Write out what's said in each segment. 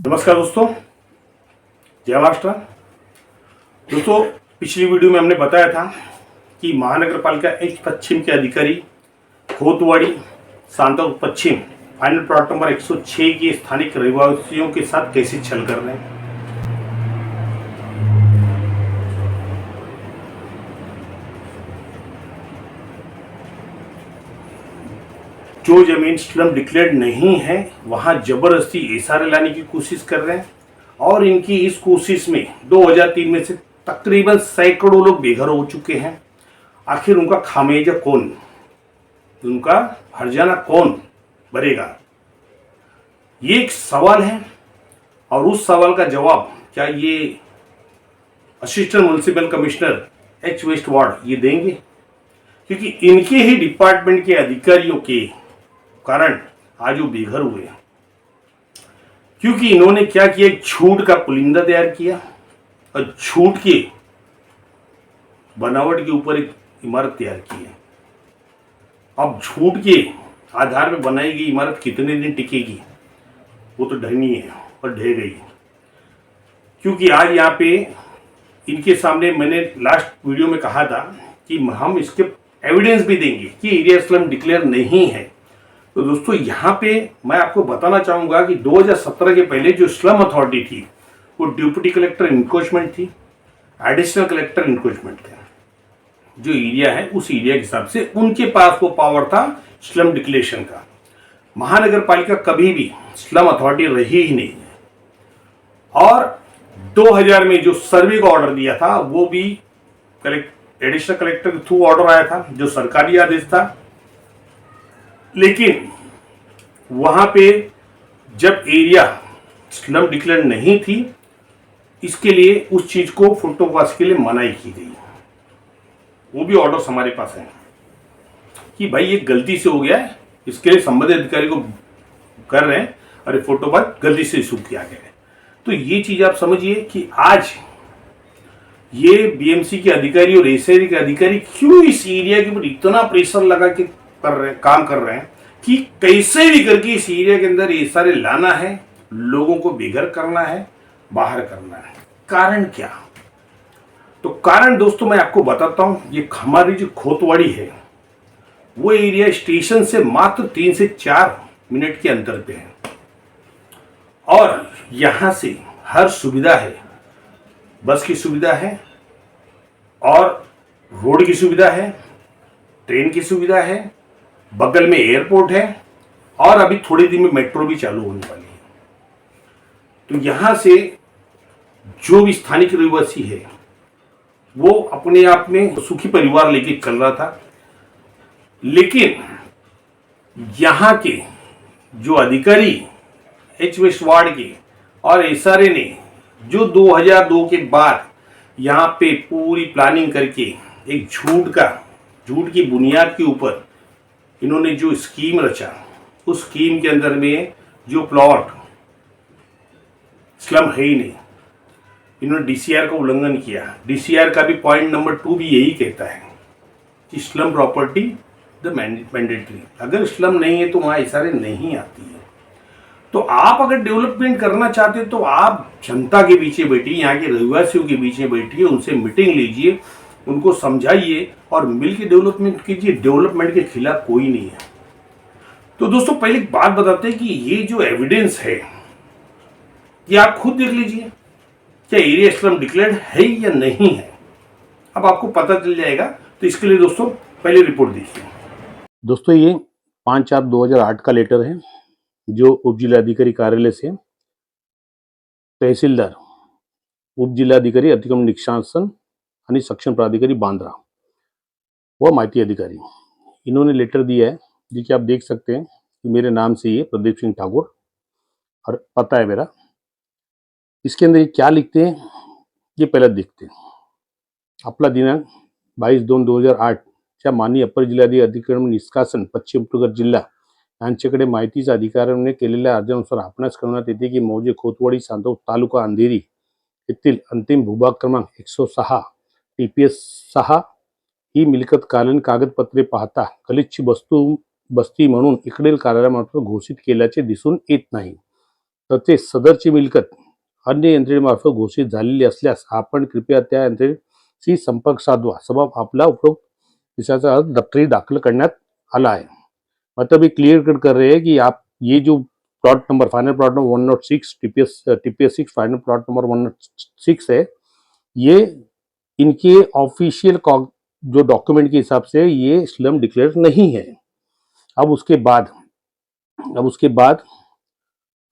नमस्कार दोस्तों, जय महाराष्ट्र। दोस्तों, पिछली वीडियो में हमने बताया था कि महानगर पालिका एक्स पश्चिम के अधिकारी खोतवाड़ी सांतोक पश्चिम फाइनल प्लॉट नंबर 106 के स्थानिक रहवासियों के साथ कैसे छल कर रहे हैं। जो जमीन स्लम डिक्लेयर्ड नहीं है वहां जबरदस्ती एसआरए लाने की कोशिश कर रहे हैं और इनकी इस कोशिश में 2003 में से तकरीबन सैकड़ों लोग बेघर हो चुके हैं। आखिर उनका खामियाजा कौन, उनका हर्जाना कौन भरेगा, ये एक सवाल है। और उस सवाल का जवाब क्या ये assistant municipal commissioner H west ward ये देंगे, क्योंकि इनके ही डिपार्टमेंट के अधिकारियों के कारण आज वो बेघर हुए हैं। क्योंकि इन्होंने क्या किया, एक झूठ का पुलिंदा तैयार किया और झूठ के बनावट के ऊपर एक इमारत तैयार की है। अब झूठ के आधार पर बनाई गई इमारत कितने दिन टिकेगी वो तो ढहनी है और ढह गई। क्योंकि आज यहाँ पे इनके सामने मैंने लास्ट वीडियो में कहा था कि हम इसके एविडेंस भी देंगे कि एरिया स्लम डिक्लेयर नहीं है। तो दोस्तों, यहाँ पे मैं आपको बताना चाहूँगा कि 2017 के पहले जो स्लम अथॉरिटी थी वो डिप्टी कलेक्टर इंक्रोचमेंट थी, एडिशनल कलेक्टर इंक्रोचमेंट थे। जो एरिया है उस एरिया के हिसाब से उनके पास वो पावर था स्लम डिक्लेरेशन का। महानगर पालिका कभी भी स्लम अथॉरिटी रही ही नहीं है। और 2000 में जो सर्वे का ऑर्डर दिया था वो भी एडिशनल कलेक्टर के थ्रू ऑर्डर आया था, जो सरकारी आदेश था। लेकिन वहां पे जब एरिया स्लम डिक्लेयर नहीं थी, इसके लिए उस चीज को फुटपाथ के लिए मनाही की गई। वो भी ऑर्डर्स हमारे पास हैं कि भाई ये गलती से हो गया है, इसके लिए संबंधित अधिकारी को कर रहे हैं और ये फुटपाथ गलती से इशू किया गया है। तो ये चीज आप समझिए कि आज ये बीएमसी के अधिकारी और एसआईडी के अधिकारी क्यों इस एरिया के ऊपर इतना प्रेशर लगा के काम कर रहे हैं कि कैसे भी करके इस एरिया के अंदर ये सारे लाना है, लोगों को बेघर करना है, बाहर करना है। कारण क्या? तो कारण दोस्तों मैं आपको बताता हूं। ये हमारी जो खोतवाड़ी है वो एरिया स्टेशन से मात्र 3 से 4 मिनट के अंतर पे है और यहां से हर सुविधा है। बस की सुविधा है और रोड की सुविधा है, ट्रेन की सुविधा है, बगल में एयरपोर्ट है और अभी थोड़ी दिन में मेट्रो भी चालू होने वाली है। तो यहां से जो भी स्थानिक रहवासी है वो अपने आप में सुखी परिवार लेके चल रहा था। लेकिन यहां के जो अधिकारी एच वेस्ट वार्ड के और एसआरए ने जो 2002 के बाद यहां पे पूरी प्लानिंग करके एक झूठ की बुनियाद के ऊपर इन्होंने जो स्कीम रचा, उस स्कीम के अंदर में जो प्लॉट स्लम है ही नहीं, इन्होंने डीसीआर का उल्लंघन किया। डीसीआर का भी पॉइंट नंबर 2 भी यही कहता है कि स्लम प्रॉपर्टी द मैंडेटरी। अगर स्लम नहीं है तो वहां एसआरए नहीं आती है। तो आप अगर डेवलपमेंट करना चाहते हैं तो आप जनता के पीछे बैठिए, यहाँ के रहवासियों के पीछे बैठिए, उनसे मीटिंग लीजिए, उनको समझाइए और मिलकर डेवलपमेंट कीजिए। डेवलपमेंट के खिलाफ कोई नहीं है। तो दोस्तों, पहले एक बात बताते हैं कि ये जो एविडेंस है ये आप खुद देख लीजिए, क्या एरिया स्लम डिक्लेयर्ड है या नहीं है। अब आपको पता चल जाएगा। तो इसके लिए दोस्तों पहले रिपोर्ट देखिए। दोस्तों, ये 5/4/2008 का लेटर है जो उप जिलाधिकारी कार्यालय से तहसीलदार, उप जिल्हाधिकारी अतिक्रमण निशासन आणि सक्षम प्राधिकारी बांद्रा व माहिती अधिकारी, इन्होंने लेटर दिया है। देखिए, आप देख सकते हैं कि मेरे नाम से ये प्रदीप सिंह ठाकुर और पता है मेरा। इसके अंदर ये क्या लिखते हैं ये पहले देखते हैं। आपला दिनांक 22/2/2008 च्या माननीय अपर जिल्हाधिकारी अतिक्रमण निष्कासन पश्चिम उपनगर जिल्हा यांच्याकडे माहितीच्या अधिकाऱ्याने केलेल्या अर्जानुसार आपणास कळवण्यात येते की मौजे खोतवाडी सांतोक तालुका अंधेरी येथील अंतिम भूभाग क्रमांक 106 TPS 6 ही मिलकत कालीन कागदपत्रे पाहता कलितची बस्ती म्हणून इकडील कार्यालयामार्फत घोषित केल्याचे दिसून येत नाही। तसेच सदरची मिळकत अन्य यंत्रणेमार्फत घोषित झालेली असल्यास आपण कृपया त्या यंत्रणेशी संपर्क साधवा. सबब आपला उपरोक्त विषयाचा अर्ज दफ्तरी दाखल करण्यात आला है. मतलब ये क्लियर कट कर रहे हैं कि आप ये जो plot number final plot number 106 TPS 6 final plot number 106 है, ये इनके ऑफिशियल जो डॉक्यूमेंट के हिसाब से ये स्लम डिक्लेयर नहीं है. अब उसके बाद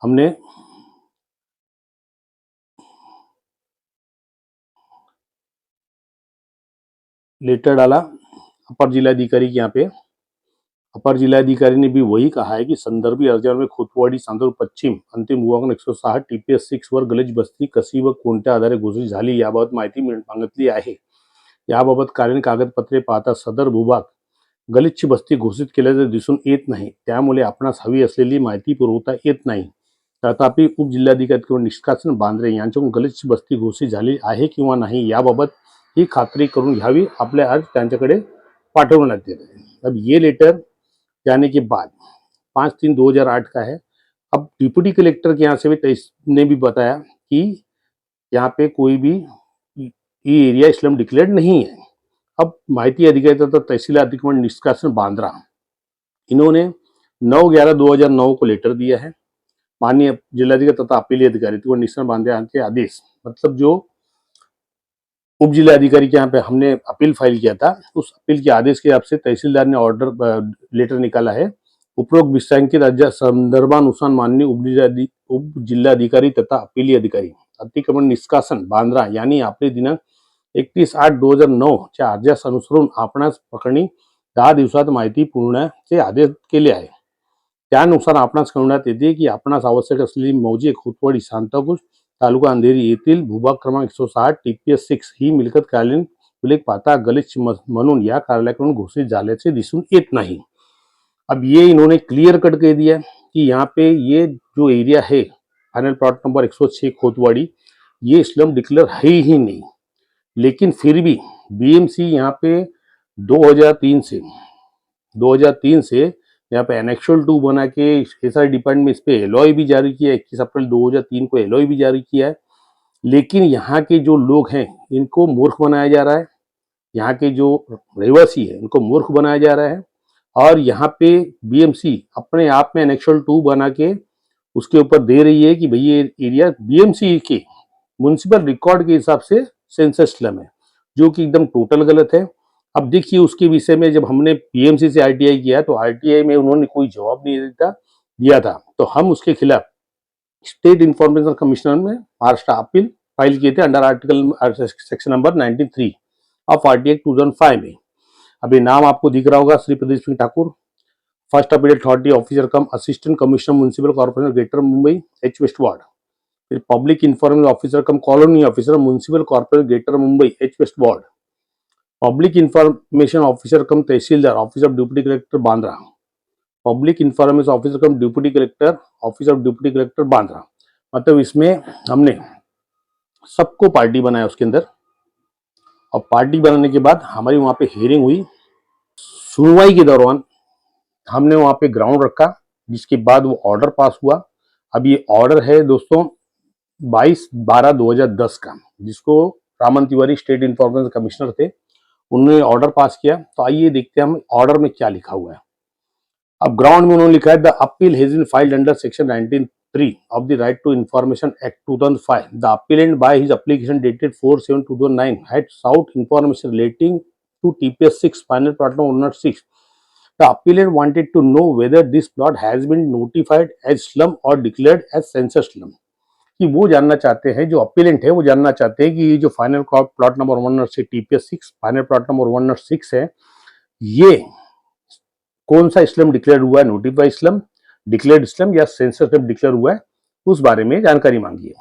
हमने लेटर डाला अपर जिलाधिकारी के यहाँ पे. अपर जिलाधिकारी ने भी वही कहा है की संदर्भी अर्जावर खोतवाडी चांदूर पश्चिम अंतिम विभाग 106 टीपीएस 6 वर गलिच बस्ती कशी व कोणत्या आधारे घोषित झाली याबाबत माहिती मागितली आहे. याबाबत कालीन कागदपत्रे पाहता सदर भूभाग गलिच्छ बस्ती घोषित केल्याचे दिसून येत नाही. त्यामुळे आपणास हवी असलेली माहिती पुरवता येत नाही. तथापि उपजिल्हाधिकारी किंवा निष्कासन बांद्रे यांच्याकडून गलिच्छ बस्ती घोषित झाली आहे किंवा नाही याबाबत ही खात्री करून घ्यावी. आपले अर्ज त्यांच्याकडे पाठवण्यात येत आहे. अब ये लेटर जाने के बाद 5/3/2008 का है. अब डिप्टी कलेक्टर के यहाँ से भी ने भी बताया कि यहाँ पे कोई भी ये एरिया स्लम डिक्लेयर्ड नहीं है. अब माहिती अधिकारी तथा तहसील अतिक्रमण निष्कासन बांद्रा इन्होंने 9/11/2009 को लेटर दिया है. माननीय जिलाधिकारी तथा अपीली अधिकारी निष्कासन बांद्रा के आदेश मतलब जो उप जिलाधिकारी के यहाँ पे हमने अपील फाइल किया था, उस अपील के आदेश के हिसाब से तहसीलदार ने ऑर्डर लेटर निकाला है. उपरोक्त विषयांकित संदर्भानुसार माननीय उप जिल्हाधिकारी तथा अपीली अधिकारी अतिक्रमण निष्कासन बांद्रा यांनी आपले दिनांक 31/8/2009 च्या अर्जास अनुसरून आपणास प्रकरणी 10 दिवसात माहिती पुरवण्याचे आदेश केले आहे. त्यानुसार आपणास कळवण्यात येते की आपणास आवश्यक असलेली मौजे खोतवाडी सांताक्रूज तालुका अंधेरी येथील भूभाग क्रमांक 160 टीपीएस 6 ही मिळकत कालीन उल्लेख पाहता गलिच्छ म्हणून या कार्यालयाकडून घोषित झाल्याचे दिसून येत नहीं. अब ये इन्होंने क्लियर कट कह दिया कि यहाँ पे ये जो एरिया है फाइनल प्लॉट नंबर 106 खोतवाड़ी ये स्लम डिक्लेयर है ही नहीं. लेकिन फिर भी बीएमसी यहाँ पे 2003 से यहाँ पे एनेक्शल 2 बना के एसआई डिपार्टमेंट में इस पे एलओआई भी जारी किया है. 21 अप्रैल 2003 को एलओआई भी जारी किया है. लेकिन यहाँ के जो लोग हैं इनको मूर्ख बनाया जा रहा है. यहाँ के जो रहवासी है उनको मूर्ख बनाया जा रहा है. और यहाँ पे बीएमसी अपने आप में एनेक्शल 2 बना के उसके ऊपर दे रही है कि भाई ये एरिया बीएमसी के म्युनिसिपल रिकॉर्ड के हिसाब से सेंसस स्लम है, जो कि एकदम टोटल गलत है. अब देखिए उसके विषय में जब हमने पीएमसी से आरटीआई किया तो आरटीआई में उन्होंने कोई जवाब नहीं दिया था. तो हम उसके खिलाफ स्टेट इंफॉर्मेशन कमिश्नर में महाराष्ट्र अपील फाइल किए थे under article section number 93 of RTI 2005 में. अभी नाम आपको दिख रहा होगा Shri Pradeep Singh Thakur, first appeal authority officer cum assistant commissioner municipal corporation greater Mumbai H west ward. फिर public information officer cum colony officer municipal corporation greater Mumbai H west ward. Public information officer cum tehsildar office of deputy collector Bandra. Public information officer cum deputy collector office of deputy collector Bandra. मतलब इसमें हमने सबको party बनाया उसके अंदर. और party बनाने के बाद हमारी वहां पे हियरिंग हुई. सुनवाई के दौरान हमने वहां पे ग्राउंड रखा, जिसके बाद वो ऑर्डर पास हुआ. अब ये ऑर्डर है दोस्तों 22/12/2010 का, जिसको Raman Tiwari state information commissioner थे, उन्होंने ऑर्डर पास किया. तो आइए देखते हैं हम ऑर्डर में क्या लिखा हुआ है. अब ग्राउंड में उन्होंने लिखा है the appeal has been filed under section 19(3) of the Right to Information Act 2005. The appellant by his application dated 4/7/2009 had sought information relating to TPS 6 final plot number 106. The appellant wanted to know whether this plot has been notified as slum or declared as census slum. कि वो जानना चाहते हैं, जो appellate है वो जानना चाहते हैं कि ये जो final plot number 106 TPS 6 final plot number 106 है, ये कौन सा स्लम डिक्लेयर हुआ है, नोटिफाइड स्लम, डिक्लेयर्ड स्लम या सेंसस स्लम डिक्लेयर हुआ है, उस बारे में जानकारी मांगी है.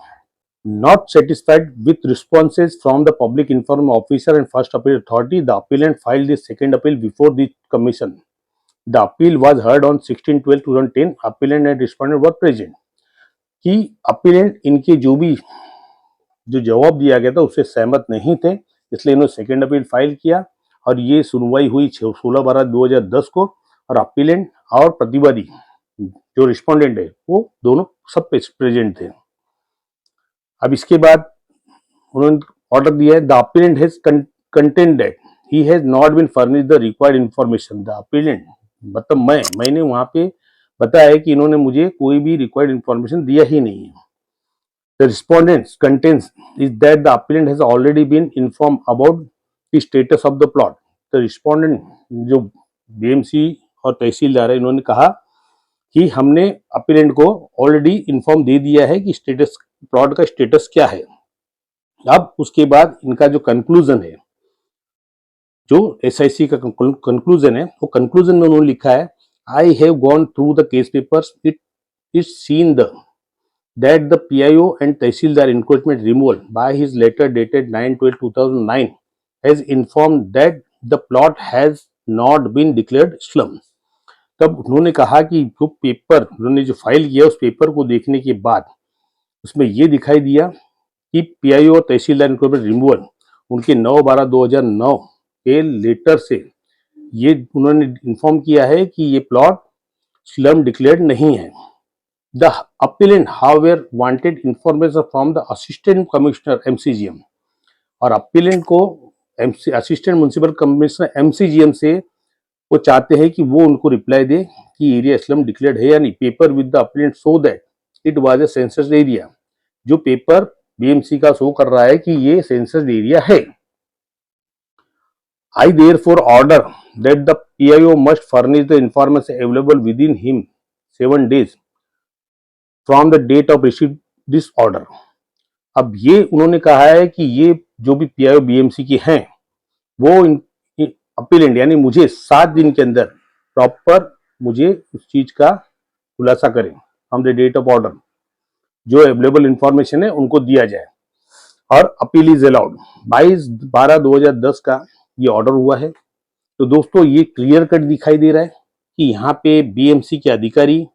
Not satisfied with responses from the public information officer and first appeal authority, the appellant filed the second appeal before the commission. The appeal was heard on 16/12/2010. Appellant and respondent were present. कि appellate इनके जो जवाब दिया गया था उससे सहमत नहीं थे, इसलिए इन्होंने सेकेंड अपील फाइल किया. और ये सुनवाई हुई 16/12/2010 को. और अपीलेंट और प्रतिवादी जो रिस्पोंडेंट है वो दोनों सब प्रेजेंट थे। अब इसके बाद उन्होंने ऑर्डर दिया है, the appellant has contended that he has not been furnished the required information. The appellant मतलब मैंने वहां पे बताया है कि इन्होंने मुझे कोई भी रिक्वायर्ड इंफॉर्मेशन दिया ही नहीं है। The respondents contents is that the appellant has already been inform about the status of the plot. The respondent जो बीएमसी और तहसीलदार है, इन्होंने कहा कि हमने अपीलेंट को ऑलरेडी इन्फॉर्म दे दिया है कि स्टेटस प्लॉट का स्टेटस क्या है। अब उसके बाद इनका जो कंक्लूजन है, जो एसआईसी का कंक्लूजन है, वो कंक्लूजन में उन्होंने लिखा है, I have gone through the case papers, it is seen the that the PIO and Tehsildar encroachment removal by his letter dated 9/12/2009 has informed that the plot has not been declared slum। तब उन्होंने कहा कि जो paper उन्होंने जो file किया उस paper को देखने के बाद उसमें ये दिखाई दिया कि PIO और तहसीलदार एनक्रोचमेंट रिमूवल उनके 9/12/2009 के लेटर से ये उन्होंने इन्फॉर्म किया है कि ये प्लॉट स्लम डिक्लेयर्ड नहीं है। The appellant, however, wanted information from the Assistant Commissioner MCGM और appellant को असिस्टेंट म्युनिसिपल कमिश्नर MCGM से वो चाहते हैं कि वो उनको रिप्लाई दे कि एरिया स्लम डिक्लेयर्ड है या नहीं। Paper with the appellant show that it was a censused area. जो पेपर BMC का शो कर रहा है कि ये सेंसस्ड एरिया है। I therefore order that the PIO must furnish the information available within him 7 days from the date of receive this order. अब ये उन्होंने कहा है कि ये जो भी PIO BMC की हैं वो अपीलेंट यानी मुझे 7 दिन के अंदर प्रॉपर मुझे उस चीज का खुलासा करें from the date of order, जो अवेलेबल इंफॉर्मेशन है उनको दिया जाए और अपील इज अलाउड। 22/12/2010 का ये ऑर्डर हुआ है। तो दोस्तों ये क्लियर कट दिखाई दे रहा है कि यहाँ पे BMC के अधिकारी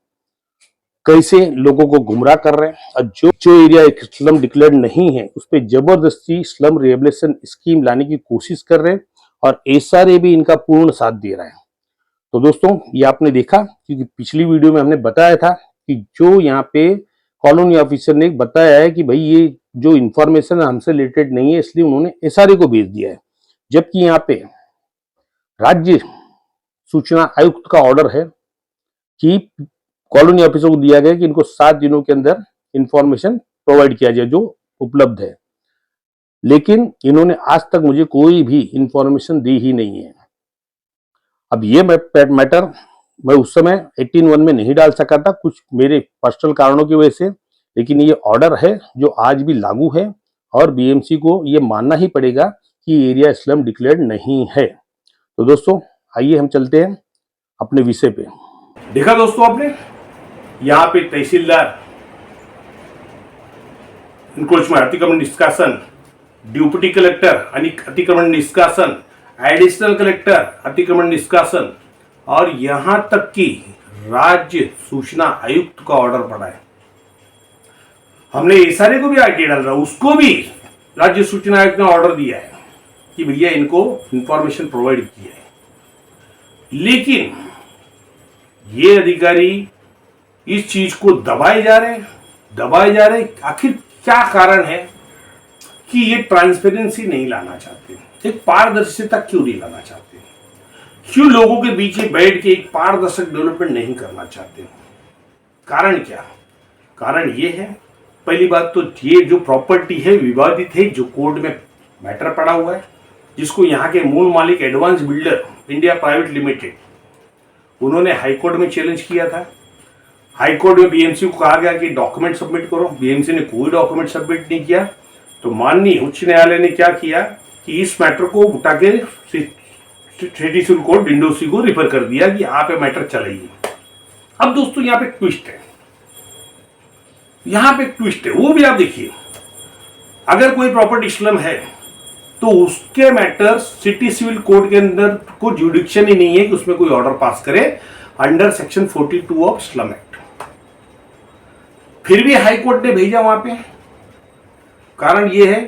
कैसे लोगों को गुमराह कर रहे हैं और जो एरिया स्लम डिक्लेयर्ड नहीं है उस पर जबरदस्ती स्लम रिहेबिलिटेशन स्कीम लाने की कोशिश कर रहे हैं और SRA भी इनका पूर्ण साथ दे रहा है। तो दोस्तों ये आपने देखा, क्योंकि पिछली वीडियो में हमने बताया था कि जो यहाँ पे कॉलोनी ऑफिसर ने बताया है कि भाई ये जो इंफॉर्मेशन हमसे रिलेटेड नहीं है, इसलिए उन्होंने SRA को भेज दिया है। जबकि यहाँ पे राज्य सूचना आयुक्त का ऑर्डर है कि कॉलोनी ऑफिसर को दिया गया कि इनको 7 दिनों के अंदर इंफॉर्मेशन प्रोवाइड किया जाए जो उपलब्ध है, लेकिन इन्होंने आज तक मुझे कोई भी इंफॉर्मेशन दी ही नहीं है। अब ये मैटर मैं उस समय 18(1) में नहीं डाल सका था कुछ मेरे पर्सनल कारणों की वजह से, लेकिन ये ऑर्डर है जो आज भी लागू है और BMC को ये मानना ही पड़ेगा कि एरिया स्लम डिक्लेयर्ड नहीं है। तो दोस्तों आइए हम चलते हैं अपने विषय पे। देखा दोस्तों आपने, यहाँ पे तहसीलदार एनक्रोचमेंट अतिक्रमण निष्कासन, डिप्टी कलेक्टर अतिक्रमण निष्कासन, एडिशनल कलेक्टर अतिक्रमण निष्कासन और यहाँ तक कि राज्य सूचना आयुक्त का ऑर्डर पड़ा है। हमने SRA को भी आईटी डाल रहा, उसको भी राज्य सूचना आयुक्त ने ऑर्डर दिया है कि भैया इनको इंफॉर्मेशन प्रोवाइड किया है, लेकिन ये अधिकारी इस चीज को दबाए जा रहे हैं। आखिर क्या कारण है कि ये ट्रांसपेरेंसी नहीं लाना चाहते, एक पारदर्शिता क्यों नहीं लाना चाहते, क्यों लोगों के बीच में बैठ के एक पारदर्शक डेवलपमेंट नहीं करना चाहते? कारण क्या? कारण ये है, पहली बात तो ये जो प्रॉपर्टी है विवादित है, जो कोर्ट में मैटर पड़ा हुआ है, जिसको यहाँ के मूल मालिक advance builder India private limited उन्होंने हाईकोर्ट में चैलेंज किया था। हाईकोर्ट में BMC को कहा गया कि डॉक्यूमेंट सबमिट करो, BMC ने कोई डॉक्यूमेंट सबमिट नहीं किया। तो माननीय उच्च न्यायालय ने क्या किया कि इस मैटर को उठा के सिटी सिविल कोर्ट डिंडोसी को रिफर कर दिया कि आप ये मैटर चलाइए। अब दोस्तों यहाँ पे ट्विस्ट है, वो भी आप देखिए, अगर कोई प्रॉपर्टी स्लम है तो उसके मैटर सिटी सिविल कोर्ट के अंदर को जुडिक्शन ही नहीं है कि उसमें कोई ऑर्डर पास करे under section 42 of slum act. फिर भी हाईकोर्ट ने भेजा वहां पे, कारण यह है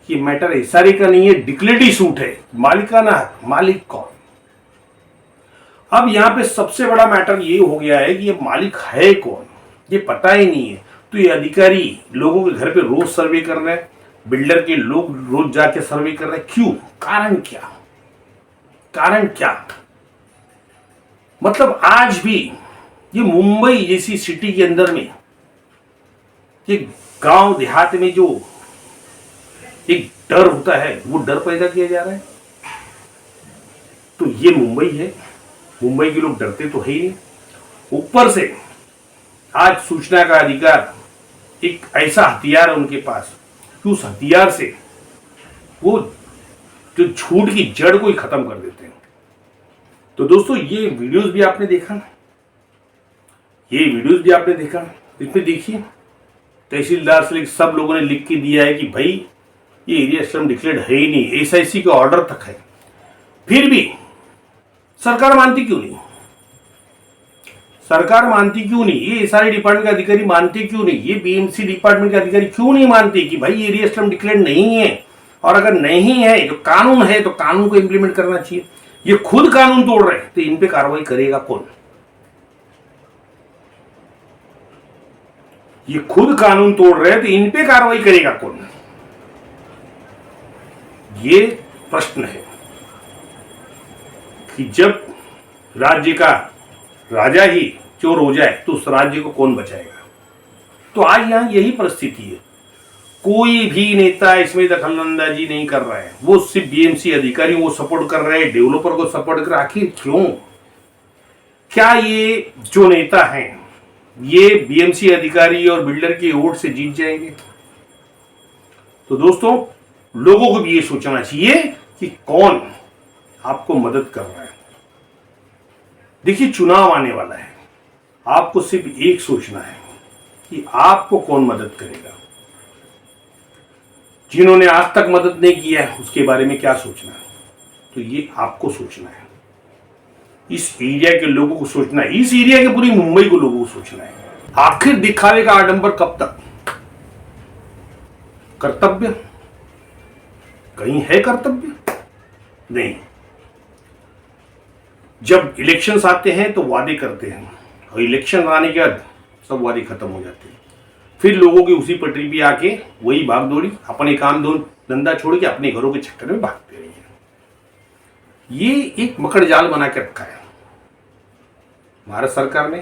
कि मैटर SRA का नहीं है, डिक्लेरेटरी सूट है, मालिकाना हक, मालिक कौन। अब यहां पे सबसे बड़ा मैटर ये हो गया है कि ये मालिक है कौन, ये पता ही नहीं है। तो ये अधिकारी लोगों के घर पे रोज सर्वे कर रहे हैं, बिल्डर के लोग रोज जाके सर्वे कर रहे हैं। क्यों? कारण क्या? कारण क्या? मतलब आज भी ये मुंबई जैसी सिटी के अंदर में, ये गांव देहात में जो एक डर होता है, वो डर पैदा किया जा रहा है। तो ये मुंबई है, मुंबई के लोग डरते तो है ही नहीं। ऊपर से आज सूचना का अधिकार एक ऐसा हथियार है उनके पास कि उस हथियार से वो जो झूठ की जड़ को ही खत्म कर देते हैं। तो दोस्तों, ये वीडियोस भी आपने देखा, इसमें देखिए तहसीलदार से लेकर सब लोगों ने लिख के दिया है कि भाई ये एरिया स्लम डिक्लेयर्ड है ही नहीं, एसआईसी का ऑर्डर तक है। फिर भी सरकार मानती क्यों नहीं? ये सारे डिपार्टमेंट के अधिकारी मानते क्यों नहीं? ये बीएमसी डिपार्टमेंट के अधिकारी क्यों नहीं मानते कि भाई एरिया स्लम डिक्लेयर्ड नहीं है? और अगर नहीं है, जो कानून है, तो कानून को इंप्लीमेंट करना चाहिए। ये खुद कानून तोड़ रहे हैं, तो इन पे कार्रवाई करेगा कौन? ये खुद कानून तोड़ रहे हैं, तो इन पे कार्रवाई करेगा कौन? ये प्रश्न है कि जब राज्य का राजा ही चोर हो जाए तो उस राज्य को कौन बचाएगा? तो आज यहां यही परिस्थिति है। कोई भी नेता इसमें दखलंदाजी नहीं कर रहा है। वो सिर्फ बीएमसी अधिकारियों को सपोर्ट कर रहे हैं, डेवलपर को सपोर्ट कर रहे हैं। आखिर क्यों? क्या ये जो नेता हैं ये बीएमसी अधिकारी और बिल्डर के वोट से जीत जाएंगे? तो दोस्तों, लोगों को भी ये सोचना चाहिए कि कौन आपको मदद कर रहा है। देखिए, चुनाव आने वाला है, आपको सिर्फ एक सोचना है कि आपको कौन मदद करेगा। जिन्होंने आज तक मदद नहीं किया है उसके बारे में क्या सोचना है, तो ये आपको सोचना है। इस एरिया के लोगों को सोचना है, इस एरिया के पूरी मुंबई को लोगों को सोचना है। आखिर दिखावे का आडंबर कब तक? कर्तव्य कहीं है? कर्तव्य नहीं। जब इलेक्शंस आते हैं तो वादे करते हैं, और इलेक्शन आने के बाद सब वादे खत्म हो जाते हैं। फिर लोगों की उसी पटरी पे आके वही भागदौड़ी, अपने काम धंधा छोड़ के अपने घरों के चक्कर में भागते रहे हैं। ये एक मकड़ जाल बना के रखा है भारत सरकार ने,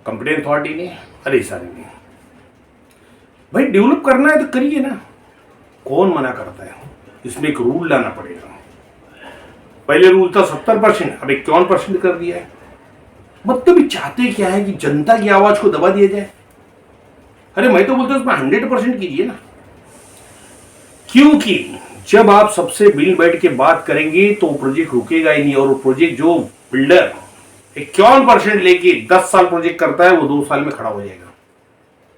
कंप्टेंट अथॉरिटी ने, अरे सारे ने। भाई डेवलप करना है तो करिए ना, कौन मना करता है? इसमें एक रूल लाना पड़ेगा। पहले रूल था 70%, अब 51% कर दिया है। मतलब चाहते क्या है कि जनता की आवाज को दबा दिया जाए। अरे मैं तो बोलता हूं उसमें 100% कीजिए ना, क्योंकि जब आप सबसे मिल बैठ के बात करेंगे तो प्रोजेक्ट रुकेगा ही नहीं। और वो प्रोजेक्ट जो बिल्डर 51% लेके 10 साल प्रोजेक्ट करता है, वो 2 साल में खड़ा हो जाएगा,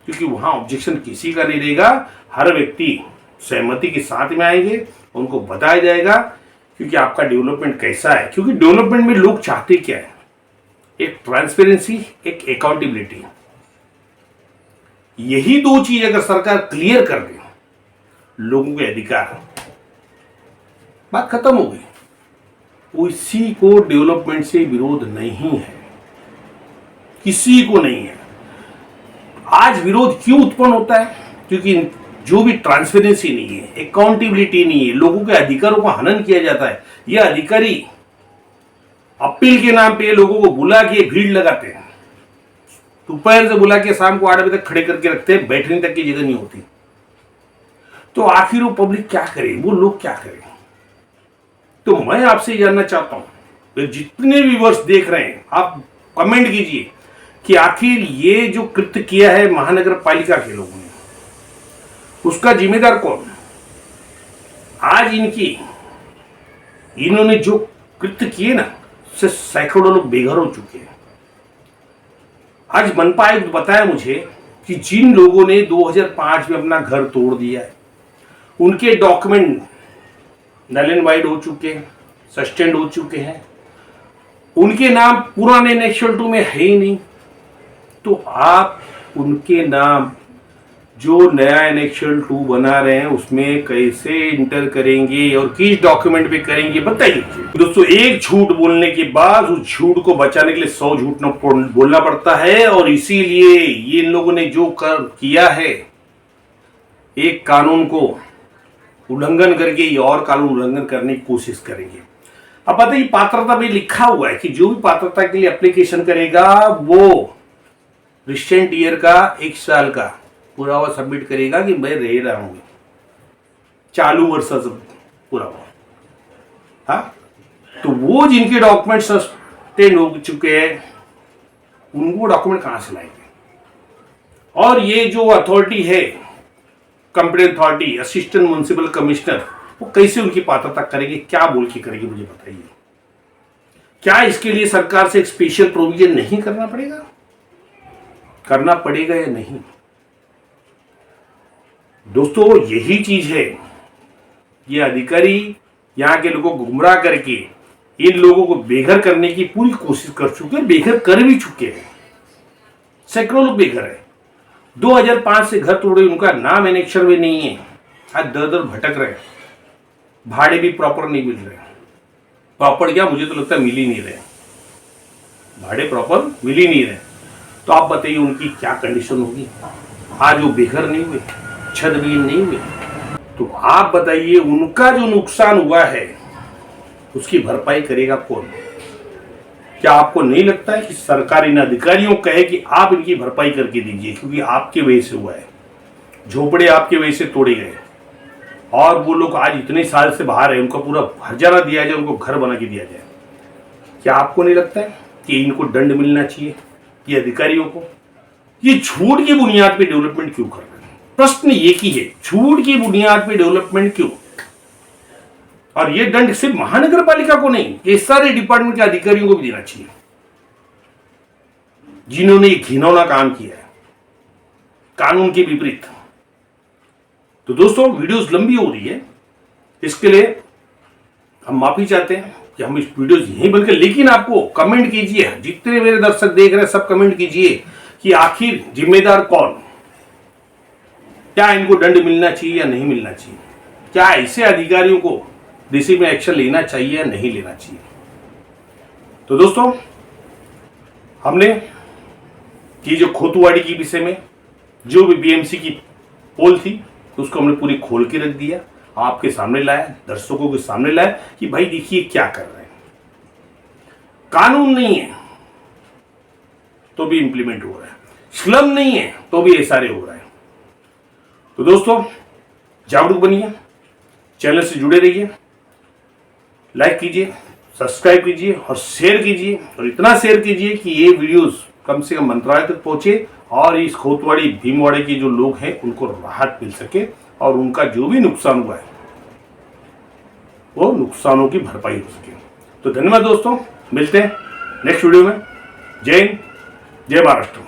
क्योंकि वहां ऑब्जेक्शन किसी का नहीं रहेगा। हर व्यक्ति सहमति के साथ में आएंगे, उनको बताया जाएगा क्योंकि आपका डेवलपमेंट कैसा है। क्योंकि डेवलपमेंट में लोग चाहते क्या है? एक ट्रांसपेरेंसी, एक अकाउंटेबिलिटी। यही 2 चीज अगर सरकार क्लियर कर दे, लोगों के अधिकार, बात खत्म हो गई। किसी को डेवलपमेंट से विरोध नहीं है, किसी को नहीं है। आज विरोध क्यों उत्पन्न होता है? क्योंकि जो भी ट्रांसपेरेंसी नहीं है, अकाउंटेबिलिटी नहीं है, लोगों के अधिकारों का हनन किया जाता है। यह अधिकारी अपील के नाम पे लोगों को बुला के भीड़ लगाते हैं, दोपहर से बुला के शाम को 8 बजे तक खड़े करके रखते हैं, बैठने तक की जगह नहीं होती। तो आखिर वो पब्लिक क्या करे, वो लोग क्या करें? तो मैं आपसे जानना चाहता हूं, जितने व्यूअर्स देख रहे हैं, आप कमेंट कीजिए कि आखिर ये जो कृत्य किया है महानगर पालिका के लोगों ने, उसका जिम्मेदार कौन? आज इन्होंने जो कृत्य किए ना, उससे सैकड़ों लोग बेघर हो चुके हैं। आज मनपा आयुक्त बताया मुझे कि जिन लोगों ने 2005 में अपना घर तोड़ दिया है, उनके डॉक्यूमेंट नल एंड वाइड हो चुके हैं, सस्पेंड हो चुके हैं, उनके नाम पुराने नेक्सल 2 में है ही नहीं। तो आप उनके नाम जो नया एनेक्शल 2 बना रहे हैं उसमें कैसे इंटर करेंगे और किस डॉक्यूमेंट पे करेंगे बताइए। दोस्तों, एक झूठ बोलने के बाद उस झूठ को बचाने के लिए 100 झूठ बोलना पड़ता है, और इसीलिए ये इन लोगों ने जो किया है, एक कानून को उल्लंघन करके ये और कानून उल्लंघन करने की कोशिश करेंगे। अब पता है पात्रता में लिखा हुआ है कि जो भी पात्रता के लिए एप्लीकेशन करेगा वो रिसेंट ईयर का 1 साल का पुरावा सबमिट करेगा कि मैं रह रहा हूं चालू वर्ष पुरावा। हाँ, तो वो जिनके डॉक्यूमेंट सस्टेन हो चुके हैं उनको डॉक्यूमेंट कहां से लाएंगे? और ये जो अथॉरिटी है, complaint authority, assistant municipal commissioner, वो कैसे उनकी पात्रता करेंगे, क्या बोल के करेंगे, मुझे बताइए। क्या इसके लिए सरकार से एक स्पेशल प्रोविजन नहीं करना पड़ेगा? करना पड़ेगा या नहीं? दोस्तों, यही चीज है, ये अधिकारी यहां के लोगों को गुमराह करके इन लोगों को बेघर करने की पूरी कोशिश कर चुके हैं, बेघर कर भी चुके हैं। सैकड़ों लोग बेघर है। 2005 से घर तोड़े, उनका नाम एनेक्शन में नहीं है, आज दर दर भटक रहे, भाड़े भी प्रॉपर नहीं मिल रहे। प्रॉपर क्या, मुझे तो लगता है मिल ही नहीं रहे, भाड़े प्रॉपर मिल ही नहीं रहे। तो आप बताइए उनकी क्या कंडीशन होगी आज वो बेघर नहीं हुए, छतबीन नहीं हुए। तो आप बताइए उनका जो नुकसान हुआ है उसकी भरपाई करेगा कौन? क्या आपको नहीं लगता है कि सरकार इन अधिकारियों को कहे कि आप इनकी भरपाई करके दीजिए, क्योंकि आपके वजह से हुआ है, झोपड़े आपके वजह से तोड़े गए, और वो लोग आज इतने साल से बाहर है, उनको पूरा हर्जाना दिया जाए, उनको घर बना के दिया जाए। क्या आपको नहीं लगता है कि इनको दंड मिलना चाहिए, ये अधिकारियों को? ये झूठ की बुनियाद पे डेवलपमेंट क्यों कर रहे हैं? प्रश्न एक ही है, झूठ की बुनियाद पे डेवलपमेंट क्यों? और ये दंड सिर्फ महानगर पालिका को नहीं, ये सारे डिपार्टमेंट के अधिकारियों को भी देना चाहिए जिन्होंने ये घिनौना काम किया है कानून के विपरीत। तो दोस्तों, वीडियोस लंबी हो रही है, इसके लिए हम माफी चाहते हैं कि हम इस वीडियो यहीं बंद कर, लेकिन आपको कमेंट कीजिए, जितने मेरे दर्शक देख रहे हैं सब कमेंट कीजिए कि आखिर जिम्मेदार कौन? क्या इनको दंड मिलना चाहिए या नहीं मिलना चाहिए? क्या ऐसे अधिकारियों को डीसी में एक्शन लेना चाहिए या नहीं लेना चाहिए? तो दोस्तों, हमने ये जो खोतवाड़ी के विषय में जो भी बीएमसी की पोल थी उसको हमने पूरी खोल के रख दिया, आपके सामने लाया, दर्शकों के सामने लाया कि भाई देखिए क्या कर रहे हैं। कानून नहीं है तो भी इंप्लीमेंट हो रहा है, स्लम नहीं है तो भी एसआरए हो रहा है। तो दोस्तों, जागरूक बनिए, चैनल से जुड़े रहिए, लाइक कीजिए, सब्सक्राइब कीजिए और शेयर कीजिए, और इतना शेयर कीजिए कि ये वीडियोस कम से कम मंत्रालय तक पहुंचे और इस खोतवाड़ी भीमवाड़े के जो लोग हैं उनको राहत मिल सके और उनका जो भी नुकसान हुआ है वो नुकसानों की भरपाई हो सके। तो धन्यवाद दोस्तों, मिलते हैं नेक्स्ट वीडियो में। जय हिंद, जय महाराष्ट्र।